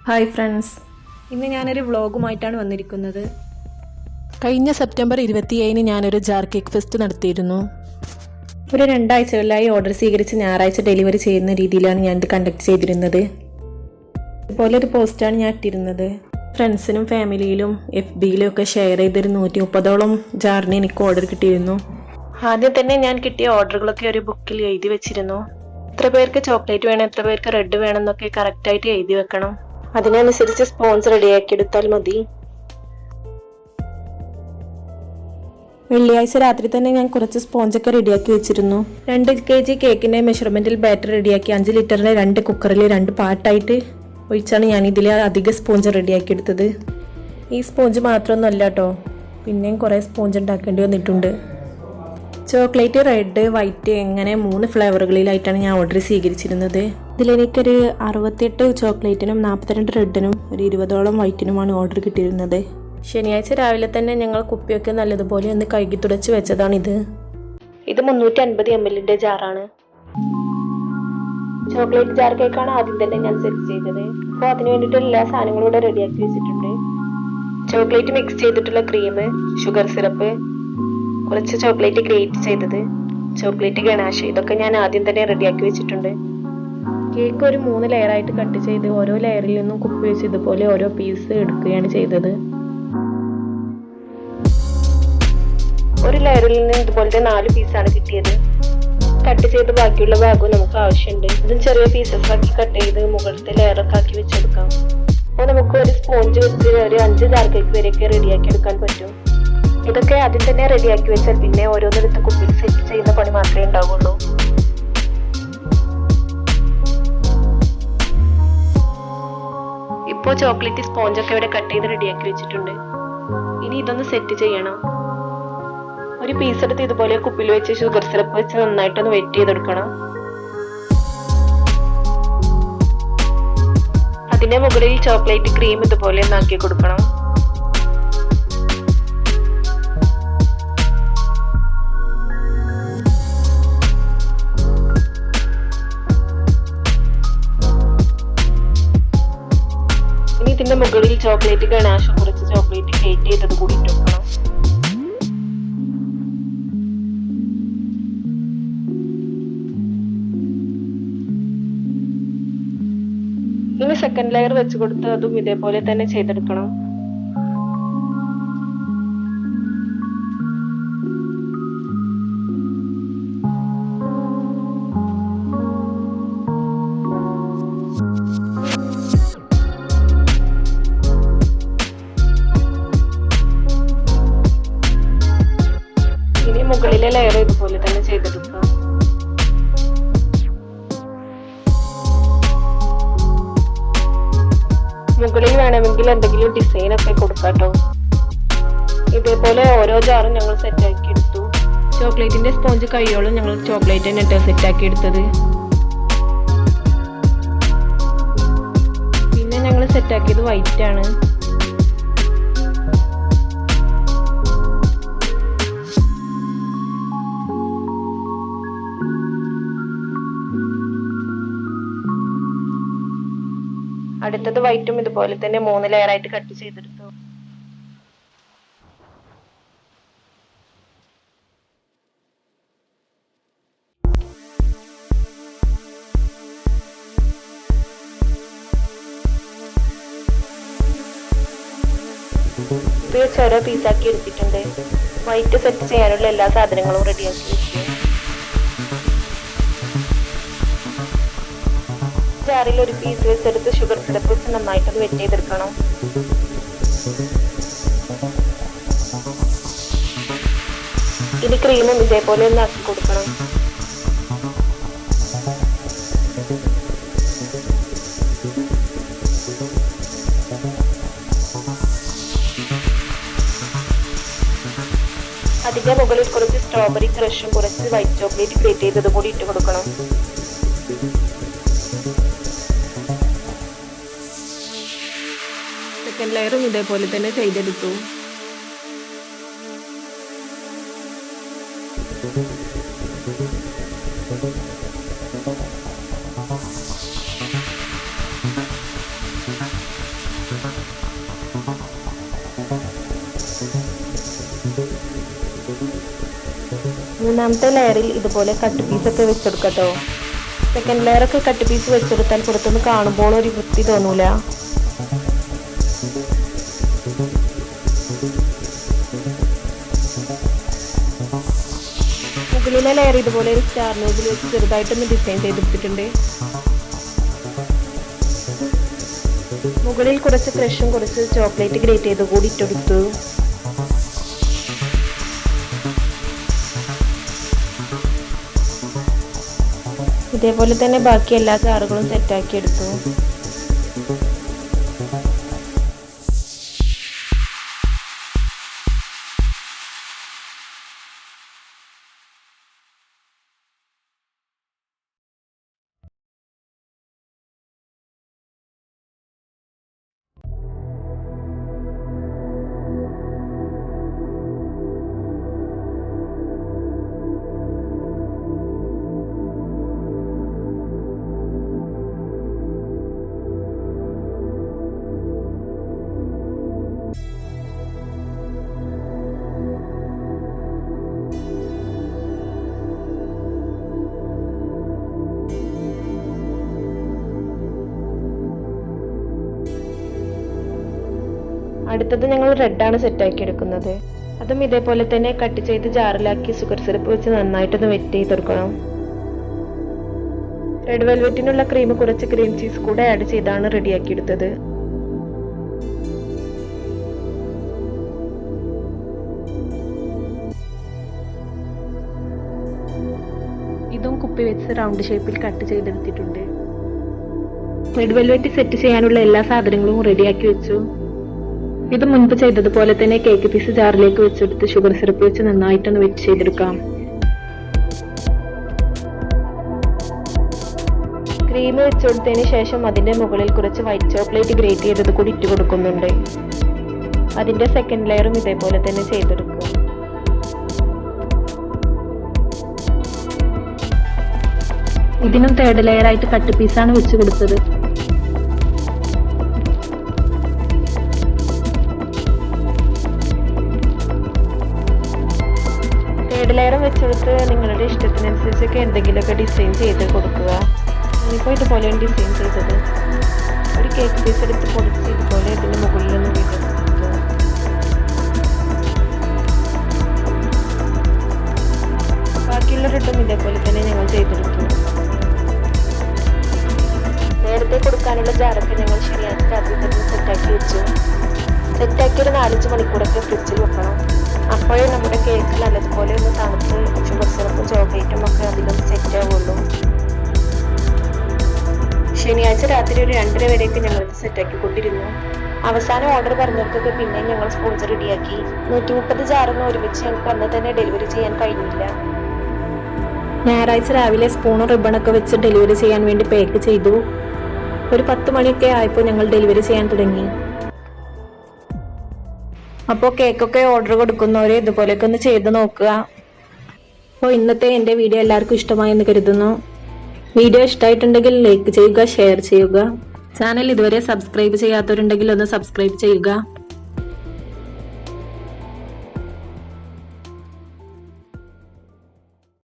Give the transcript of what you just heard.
Hi friends, ഇന്ന് ഞാനൊരു വ്ളോഗുമായിട്ടാണ് വന്നിരിക്കുന്നത്. കഴിഞ്ഞ സെപ്റ്റംബർ 27 ഞാനൊരു ജാർ കേക്ക് ഫെസ്റ്റ് നടത്തിയിരുന്നു. ഒരു 2 ആഴ്ചകളിലായി ഓർഡർ സ്വീകരിച്ച് ഞായറാഴ്ച ഡെലിവറി ചെയ്യുന്ന രീതിയിലാണ് ഞാനിത് കണ്ടക്ട് ചെയ്തിരുന്നത്. ഇതുപോലെ ഒരു പോസ്റ്റാണ് ഞാൻ ഇട്ടിരുന്നത്. ഫ്രണ്ട്സിനും ഫാമിലിയിലും FBയിലും ഒക്കെ ഷെയർ ചെയ്തൊരു 130ഓളം ജാറിന് എനിക്ക് ഓർഡർ കിട്ടിയിരുന്നു. ആദ്യം തന്നെ ഞാൻ കിട്ടിയ ഓർഡറുകളൊക്കെ ഒരു ബുക്കിൽ എഴുതി വെച്ചിരുന്നു. എത്ര പേർക്ക് ചോക്ലേറ്റ് വേണം, എത്ര പേർക്ക് റെഡ് വേണം എന്നൊക്കെ കറക്റ്റായിട്ട് എഴുതി വെക്കണം. അതിനനുസരിച്ച് സ്പോൺസ് റെഡിയാക്കി എടുത്താൽ മതി. വെള്ളിയാഴ്ച രാത്രി തന്നെ ഞാൻ കുറച്ച് സ്പോഞ്ചൊക്കെ റെഡിയാക്കി വെച്ചിരുന്നു. 2 kg കേക്കിന്റെ മെഷർമെന്റിൽ ബാറ്റർ റെഡിയാക്കി 5 ലിറ്ററിന്റെ 2 കുക്കറിൽ 2 പാർട്ടായിട്ട് ഒഴിച്ചാണ് ഞാൻ ഇതിൽ അധിക സ്പോഞ്ച് റെഡിയാക്കി എടുത്തത്. ഈ സ്പോഞ്ച് മാത്രമൊന്നുമല്ല കേട്ടോ, പിന്നെയും കുറേ സ്പോഞ്ച് ഉണ്ടാക്കേണ്ടി വന്നിട്ടുണ്ട്. ചോക്ലേറ്റ്, റെഡ്, വൈറ്റ് എങ്ങനെ 3 ഫ്ലേവറുകളിലായിട്ടാണ് ഞാൻ ഓർഡർ സ്വീകരിച്ചിരുന്നത്. ഇതിലെനിക്കൊരു 68 ചോക്ലേറ്റിനും 42 റെഡിനും ഒരു 20ഓളം വൈറ്റിനുമാണ് ഓർഡർ കിട്ടിയിരുന്നത്. ശനിയാഴ്ച രാവിലെ തന്നെ ഞങ്ങൾ കുപ്പിയൊക്കെ നല്ലതുപോലെ ഒന്ന് കഴുകി തുടച്ച് വെച്ചതാണിത്. ഇത് 350 ml ജാറാണ്. ചോക്ലേറ്റ് ജാർ കേക്കാണ് ആദ്യം തന്നെ ഞാൻ സെറ്റ് ചെയ്തത്. അപ്പോൾ അതിന് വേണ്ടിയിട്ട് എല്ലാ സാധനങ്ങളും ഇവിടെ റെഡിയാക്കി വെച്ചിട്ടുണ്ട്. ചോക്ലേറ്റ് മിക്സ് ചെയ്തിട്ടുള്ള ക്രീം, ഷുഗർ സിറപ്പ്, കുറച്ച് ചോക്ലേറ്റ് ഗ്രേറ്റ് ചെയ്തത്, ചോക്ലേറ്റ് ഗണാഷ്, ഇതൊക്കെ ഞാൻ ആദ്യം തന്നെ റെഡിയാക്കി വെച്ചിട്ടുണ്ട്. കേക്ക് ഒരു 3 ലെയറായിട്ട് കട്ട് ചെയ്ത് ഓരോ ലെയറിൽ നിന്നും കുപ്പി വെച്ച് ഇതുപോലെ ഓരോ പീസ് എടുക്കുകയാണ് ചെയ്തത്. ഒരു ലെയറിൽ നിന്ന് ഇതുപോലത്തെ 4 പീസാണ് കിട്ടിയത്. കട്ട് ചെയ്ത് ബാക്കിയുള്ള ഭാഗവും നമുക്ക് ആവശ്യമുണ്ട്. ഇതും ചെറിയ പീസസ് ആക്കി കട്ട് ചെയ്ത് മുകളിലത്തെ ലെയറൊക്കെ ആക്കി വെച്ചെടുക്കാം. അപ്പോൾ നമുക്ക് ഒരു സ്പോഞ്ച് വെച്ച് ഒരു 5 ജാർ കേക്ക് വരെയൊക്കെ റെഡിയാക്കി എടുക്കാൻ പറ്റും. ഇതൊക്കെ ആദ്യം തന്നെ റെഡിയാക്കി വെച്ചാൽ പിന്നെ ഓരോന്നെടുത്ത് കുപ്പിയിൽ സെറ്റ് ചെയ്യുന്ന പണി മാത്രമേ ഉണ്ടാവുള്ളൂ. ഇപ്പോൾ ചോക്ലേറ്റ് സ്പോഞ്ചൊക്കെ ഇവിടെ കട്ട് ചെയ്ത് റെഡിയാക്കി വെച്ചിട്ടുണ്ട്. ഇനി ഇതൊന്ന് സെറ്റ് ചെയ്യണം. ഒരു പീസ് എടുത്ത് ഇതുപോലെ കുപ്പിയിൽ വെച്ച് ഷുഗർ സിറപ്പ് വെച്ച് നന്നായിട്ടൊന്ന് വെറ്റ് ചെയ്തെടുക്കണം. അതിന്റെ മുകളിൽ ചോക്ലേറ്റ് ക്രീം ഇതുപോലെ ഒന്നാക്കി കൊടുക്കണം. ഇതിന്റെ മുകളിൽ ചോക്ലേറ്റ് ഗണാഷും കുറച്ച് ചോക്ലേറ്റ് ഗ്രേറ്റ് ചെയ്തത് കൂടി ഇട്ട് വെക്കണം. ഇനി സെക്കൻഡ് ലെയർ വെച്ച് കൊടുത്ത് അതും ഇതേപോലെ തന്നെ ചെയ്തെടുക്കണം. മുകളിലെ ലെയർ ഇതുപോലെ തന്നെ ചെയ്തെടുക്കാം. മുകളിൽ വേണമെങ്കിൽ എന്തെങ്കിലും ഡിസൈൻ ഒക്കെ കൊടുക്കാട്ടോ. ഇതേപോലെ ഓരോ ജാറും ഞങ്ങൾ സെറ്റ് ആക്കി എടുത്തു. ചോക്ലേറ്റിന്റെ സ്പോഞ്ച് കൈയോളം ഞങ്ങൾ ചോക്ലേറ്റ് നെറ്റ് സെറ്റ് ആക്കി എടുത്തത്. പിന്നെ ഞങ്ങൾ സെറ്റ് ആക്കിയത് വൈറ്റ് ആണ്. അടുത്തത് വൈറ്റും ഇതുപോലെ തന്നെ 3 ലെയറായിട്ട് കട്ട് ചെയ്തെടുത്തു. ഇത് ചെറിയ പീസാക്കി എടുത്തിട്ടുണ്ട്. വൈറ്റ് സെറ്റ് ചെയ്യാനുള്ള എല്ലാ സാധനങ്ങളും റെഡിയാക്കി വെച്ചു. ജാറിൽ ഒരു പീസ് വെച്ചെടുത്ത് ഷുഗർ സിറപ്പ് വെച്ച് നന്നായിട്ട് വെറ്റ് ചെയ്തെടുക്കണം. ഇനി ക്രീമും ഇതേപോലെ ഒന്ന് ആക്കി കൊടുക്കണം. അതിന്റെ മുകളിൽ കുറച്ച് സ്ട്രോബെറി ക്രഷും കുറച്ച് വൈറ്റ് ചോക്ലേറ്റ് ഗ്രേറ്റ് ചെയ്തതും കൂടി ഇട്ട് കൊടുക്കണം. സെക്കൻഡ് ലെയറും ഇതേപോലെ തന്നെ ചെയ്തെടുത്തു. മൂന്നാമത്തെ ലെയറിൽ ഇതുപോലെ കട്ട് പീസൊക്കെ വെച്ചെടുക്കട്ടോ. സെക്കൻഡ് ലെയറൊക്കെ കട്ട് പീസ് വെച്ചെടുത്താൽ പുറത്തുനിന്ന് കാണുമ്പോൾ ഒരു വൃത്തി തോന്നൂല. മുകളിലെ ലെയർ ഇതുപോലെ ഒരു സ്റ്റാർ നോസിൽ വെച്ച് ചെറുതായിട്ടൊന്ന് ഡിസൈൻ ചെയ്തെടുത്തിട്ടുണ്ട്. മുകളിൽ കുറച്ച് ഫ്രഷും കുറച്ച് ചോക്ലേറ്റ് ഗ്രേറ്റ് ചെയ്ത് കൂടി ഇട്ടെടുത്തു. ഇതേപോലെ തന്നെ ബാക്കി എല്ലാ ജാറുകളും സെറ്റാക്കി എടുത്തു. അടുത്തത് ഞങ്ങൾ റെഡാണ് സെറ്റാക്കി എടുക്കുന്നത്. അതും ഇതേപോലെ തന്നെ കട്ട് ചെയ്ത് ജാറിലാക്കി ഷുഗർ സിറപ്പ് വെച്ച് നന്നായിട്ടൊന്ന് വെറ്റ് ചെയ്തെടുക്കണം. റെഡ് വെൽവെറ്റിനുള്ള ക്രീം കുറച്ച് ക്രീം ചീസ് കൂടെ ആഡ് ചെയ്താണ് റെഡിയാക്കി എടുത്തത്. ഇതും കുപ്പി വെച്ച് റൗണ്ട് ഷേപ്പിൽ കട്ട് ചെയ്തെടുത്തിട്ടുണ്ട്. റെഡ് വെൽവെറ്റ് സെറ്റ് ചെയ്യാനുള്ള എല്ലാ സാധനങ്ങളും റെഡിയാക്കി വെച്ചു. ഇത് മുൻപ് ചെയ്തതുപോലെ തന്നെ കേക്ക് പീസ് ജാറിലേക്ക് വെച്ചെടുത്ത് ഷുഗർ സിറപ്പ് വെച്ച് നന്നായിട്ടൊന്ന് വെറ്റ് ചെയ്തെടുക്കാം. ക്രീം വെച്ചുകൊടുത്തതിന് ശേഷം അതിന്റെ മുകളിൽ കുറച്ച് വൈറ്റ് ചോക്ലേറ്റ് ഗ്രേറ്റ് ചെയ്തത് കൂടി ഇട്ട് കൊടുക്കുന്നുണ്ട്. അതിന്റെ സെക്കൻഡ് ലെയറും ഇതേപോലെ തന്നെ ചെയ്തെടുക്കുക. ഇതിനും തേർഡ് ലെയർ ആയിട്ട് കട്ട് പീസാണ് വെച്ച് കൊടുത്തത്. തേർഡ് ലെയറും വെച്ചെടുത്ത് നിങ്ങളുടെ ഇഷ്ടത്തിനനുസരിച്ചൊക്കെ എന്തെങ്കിലുമൊക്കെ ഡിസൈൻ ചെയ്ത് കൊടുക്കുക. ഇപ്പോൾ ഇതുപോലെയാണ് ഡിസൈൻ ചെയ്തത്. ഒരു കേക്ക് പീസ് എടുത്ത് പൊടിച്ച് ഇതുപോലെ ഇതിന് മുകളിലൊന്ന് വീട്ടെടുക്കുക. ബാക്കിയുള്ള റെഡും ഇതേപോലെ തന്നെ ഞങ്ങൾ ചെയ്തെടുത്തു. നേരത്തെ കൊടുക്കാനുള്ള ജാറൊക്കെ ഞങ്ങൾ ശനിയാഴ്ച രാത്രി തന്നെ സെറ്റാക്കി വെച്ചു. സെറ്റാക്കി ഒരു 4-5 മണിക്കൂറൊക്കെ ഫ്രിഡ്ജിൽ വെക്കണം. അപ്പോഴേ നമ്മുടെ കേക്ക് നല്ലതുപോലെ ഒന്ന് തണുത്ത് ഷുഗർ സിറപ്പും ചോക്ലേറ്റും ഒക്കെ അതിലൊന്ന് സെറ്റ് ആവുള്ളൂ. ശനിയാഴ്ച രാത്രി ഒരു 2:30 വരെയൊക്കെ ഞങ്ങളിത് സെറ്റാക്കി കൊണ്ടിരുന്നു. അവസാനം ഓർഡർ പറഞ്ഞവർക്കൊക്കെ പിന്നെ ഞങ്ങൾ സ്പോഞ്ച് റെഡിയാക്കി. 130 ജാറൊന്നും ഒരുമിച്ച് ഞങ്ങൾക്ക് അന്ന് തന്നെ ഡെലിവറി ചെയ്യാൻ കഴിഞ്ഞില്ല. ഞായറാഴ്ച രാവിലെ സ്പൂണും റിബണൊക്കെ വെച്ച് ഡെലിവറി ചെയ്യാൻ വേണ്ടി പാക്ക് ചെയ്തു. ഒരു 10 മണിയൊക്കെ ആയപ്പോൾ ഞങ്ങൾ ഡെലിവറി ചെയ്യാൻ തുടങ്ങി. അപ്പോൾ കേക്കൊക്കെ ഓർഡർ കൊടുക്കുന്നവരെ ഇതുപോലെയൊക്കെ ഒന്ന് ചെയ്ത് നോക്കുക. അപ്പോൾ ഇന്നത്തെ എൻ്റെ വീഡിയോ എല്ലാവർക്കും ഇഷ്ടമായെന്ന് കരുതുന്നു. വീഡിയോ ഇഷ്ടമായിട്ടുണ്ടെങ്കിൽ ലൈക്ക് ചെയ്യുക, ഷെയർ ചെയ്യുക. ചാനൽ ഇതുവരെ സബ്സ്ക്രൈബ് ചെയ്യാത്തവരുണ്ടെങ്കിൽ ഒന്ന് സബ്സ്ക്രൈബ് ചെയ്യുക.